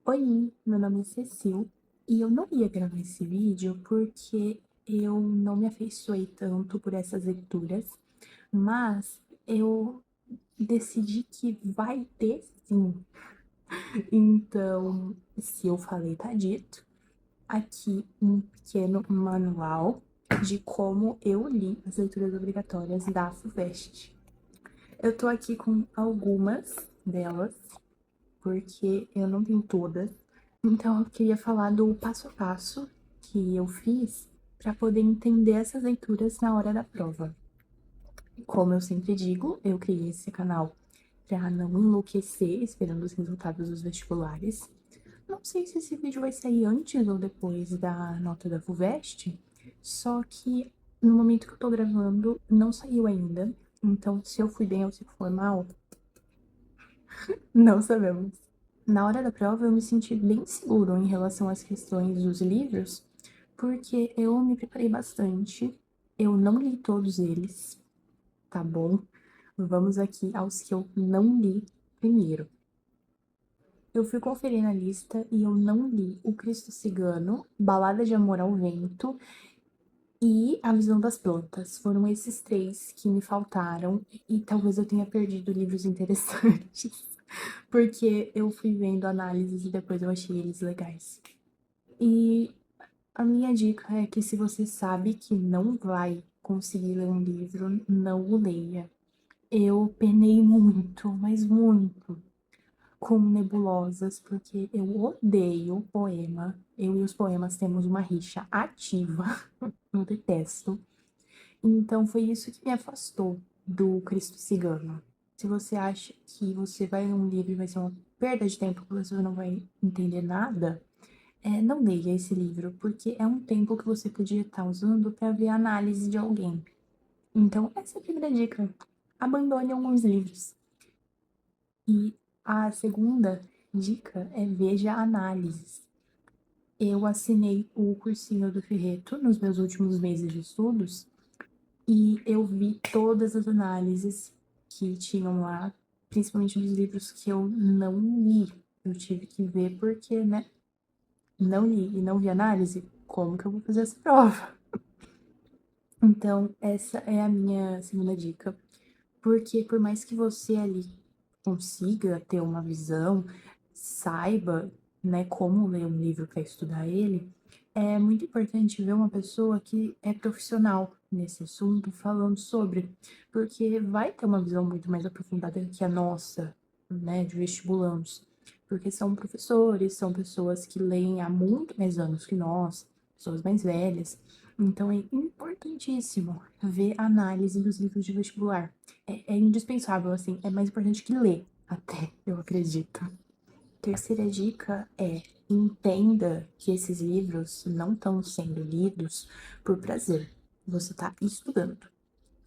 Oi, meu nome é Cecil e eu não ia gravar esse vídeo porque eu não me afeiçoei tanto por essas leituras, mas eu decidi que vai ter sim. Então, se eu falei, tá dito. Aqui um pequeno manual de como eu li as leituras obrigatórias da FUVEST. Eu tô aqui com algumas delas, porque eu não tenho todas. Então, eu queria falar do passo a passo que eu fiz para poder entender essas leituras na hora da prova. Como eu sempre digo, eu criei esse canal para não enlouquecer esperando os resultados dos vestibulares. Não sei se esse vídeo vai sair antes ou depois da nota da FUVEST, só que no momento que eu tô gravando não saiu ainda. Então, se eu fui bem ou se for mal, não sabemos. Na hora da prova, eu me senti bem seguro em relação às questões dos livros, porque eu me preparei bastante. Eu não li todos eles, tá bom? Vamos aqui aos que eu não li primeiro. Eu fui conferir na lista e eu não li O Cristo Cigano, Balada de Amor ao Vento e A Visão das Plantas. Foram esses três que me faltaram e talvez eu tenha perdido livros interessantes. Porque eu fui vendo análises e depois eu achei eles legais. E a minha dica é que se você sabe que não vai conseguir ler um livro, não o leia. Eu penei muito, mas muito, com nebulosas, porque eu odeio poema. Eu e os poemas temos uma rixa ativa. Eu detesto. Então foi isso que me afastou do Cristo Cigano. Se você acha que você vai ler um livro e vai ser uma perda de tempo, que você não vai entender nada, não leia esse livro, porque é um tempo que você podia estar usando para ver a análise de alguém. Então, essa é a primeira dica. Abandone alguns livros. E a segunda dica é veja análises. Eu assinei o cursinho do Ferreto nos meus últimos meses de estudos e eu vi todas as análises que tinham lá, principalmente dos livros que eu não li. Eu tive que ver porque, né, não li e não vi análise, como que eu vou fazer essa prova? Então, essa é a minha segunda dica. Porque por mais que você ali consiga ter uma visão, saiba, né, como ler um livro para estudar ele, é muito importante ver uma pessoa que é profissional nesse assunto falando sobre, porque vai ter uma visão muito mais aprofundada que a nossa, né, de vestibulandos, porque são professores, são pessoas que leem há muito mais anos que nós, pessoas mais velhas, então é importantíssimo ver a análise dos livros de vestibular. É indispensável, assim, é mais importante que ler, até, eu acredito. Terceira dica é: entenda que esses livros não estão sendo lidos por prazer, você está estudando.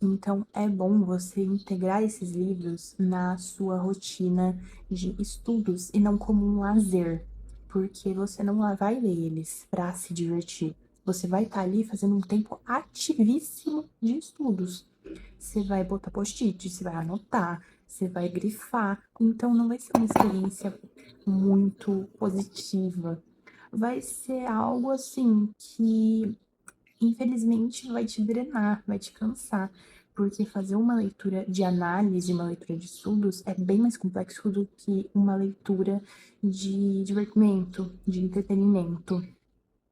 Então, é bom você integrar esses livros na sua rotina de estudos e não como um lazer, porque você não vai ler eles para se divertir. Você vai estar ali fazendo um tempo ativíssimo de estudos. Você vai botar post-it, você vai anotar, você vai grifar. Então, não vai ser uma experiência muito positiva. Vai ser algo assim que infelizmente vai te drenar, vai te cansar, porque fazer uma leitura de análise, uma leitura de estudos é bem mais complexo do que uma leitura de divertimento, de entretenimento.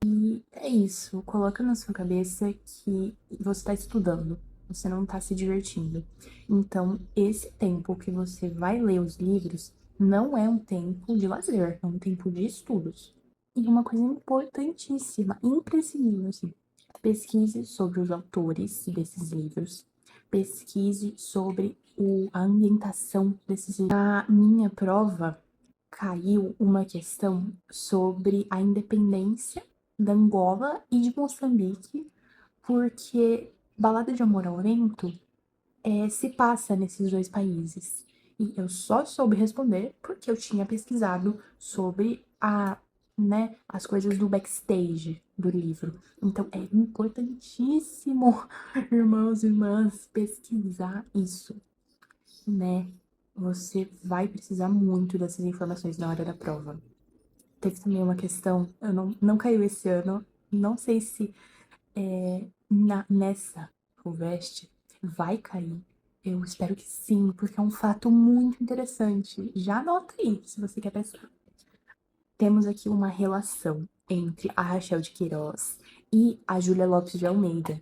E é isso, coloca na sua cabeça que você está estudando, você não está se divertindo. Então, esse tempo que você vai ler os livros não é um tempo de lazer, é um tempo de estudos. E uma coisa importantíssima, imprescindível, assim, pesquise sobre os autores desses livros, pesquise sobre a ambientação desses livros. Na minha prova, caiu uma questão sobre a independência da Angola e de Moçambique, porque Balada de Amor ao Vento se passa nesses dois países. E eu só soube responder porque eu tinha pesquisado sobre né, as coisas do backstage do livro. Então é importantíssimo, irmãos e irmãs, pesquisar isso, né? Você vai precisar muito dessas informações na hora da prova. teve também uma questão, eu não caiu esse ano, não sei se nessa FUVEST vai cair. Eu espero que sim, porque é um fato muito interessante. Já anota aí, se você quer pensar. Temos aqui uma relação entre a Rachel de Queiroz e a Júlia Lopes de Almeida,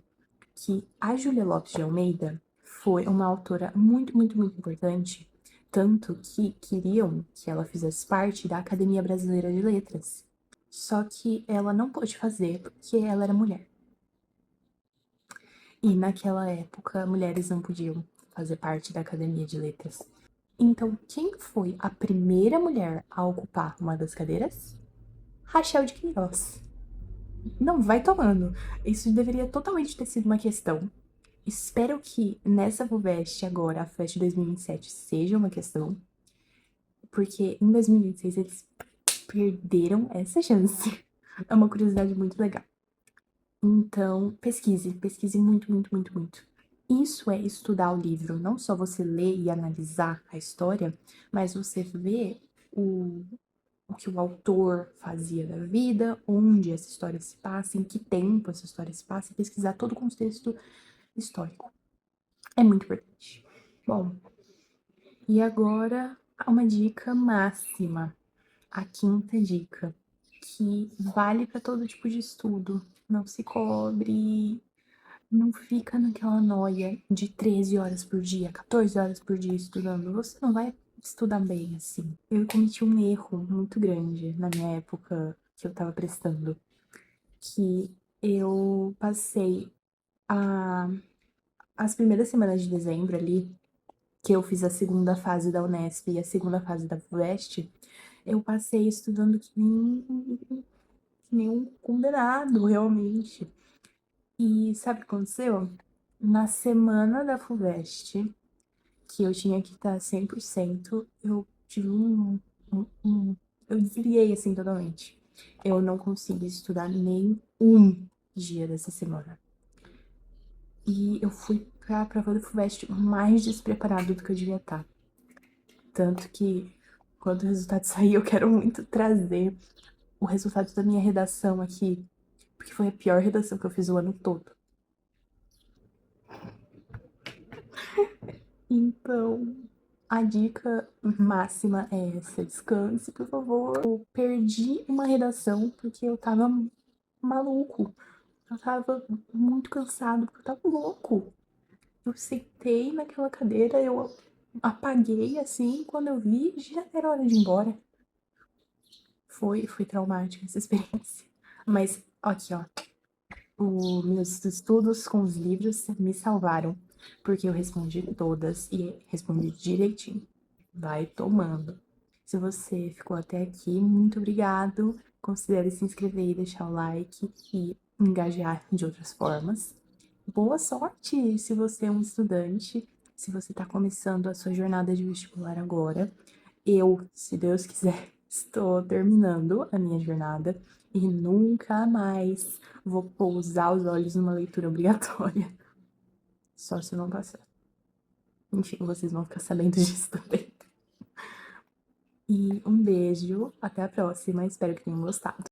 que a Júlia Lopes de Almeida foi uma autora muito, muito, muito importante, tanto que queriam que ela fizesse parte da Academia Brasileira de Letras. Só que ela não pôde fazer porque ela era mulher. E naquela época, mulheres não podiam fazer parte da Academia de Letras. Então, quem foi a primeira mulher a ocupar uma das cadeiras? Rachel de Queiroz. Não, vai tomando. Isso deveria totalmente ter sido uma questão. Espero que nessa FUVEST agora, a FUVEST 2027, seja uma questão. Porque em 2026 eles perderam essa chance. É uma curiosidade muito legal. Então, pesquise muito, muito, muito, muito. Isso é estudar o livro, não só você ler e analisar a história, mas você ver o que o autor fazia da vida, onde essa história se passa, em que tempo essa história se passa, e pesquisar todo o contexto histórico. É muito importante. Bom, e agora uma dica máxima, a quinta dica, que vale para todo tipo de estudo. Não se cobre, não fica naquela noia de 13 horas por dia, 14 horas por dia estudando. Você não vai estudar bem assim. Eu cometi um erro muito grande na minha época que eu tava prestando, que eu passei as primeiras semanas de dezembro ali, que eu fiz a segunda fase da Unesp e a segunda fase da FUVEST, eu passei estudando que nem um condenado, realmente. E sabe o que aconteceu? Na semana da FUVEST, que eu tinha que estar 100%, eu tive eu desliguei, assim, totalmente. Eu não consegui estudar nem um dia dessa semana. E eu fui pra prova da FUVEST mais despreparado do que eu devia estar. Tanto que, quando o resultado sair, eu quero muito trazer o resultado da minha redação aqui, porque foi a pior redação que eu fiz o ano todo. Então, a dica máxima é essa: descanse, por favor. Eu perdi uma redação porque eu tava maluco. Eu tava muito cansado, porque eu tava louco. Eu sentei naquela cadeira, eu apaguei assim, quando eu vi, já era hora de ir embora. Foi traumática essa experiência. Mas, aqui, ó. Os meus estudos com os livros me salvaram, porque eu respondi todas e respondi direitinho. Vai tomando. Se você ficou até aqui, muito obrigado. Considere se inscrever e deixar o like e engajar de outras formas. Boa sorte se você é um estudante, se você está começando a sua jornada de vestibular agora. Eu, se Deus quiser, estou terminando a minha jornada e nunca mais vou pousar os olhos numa leitura obrigatória. Só se eu não passar. Enfim, vocês vão ficar sabendo disso também. E um beijo, até a próxima, espero que tenham gostado.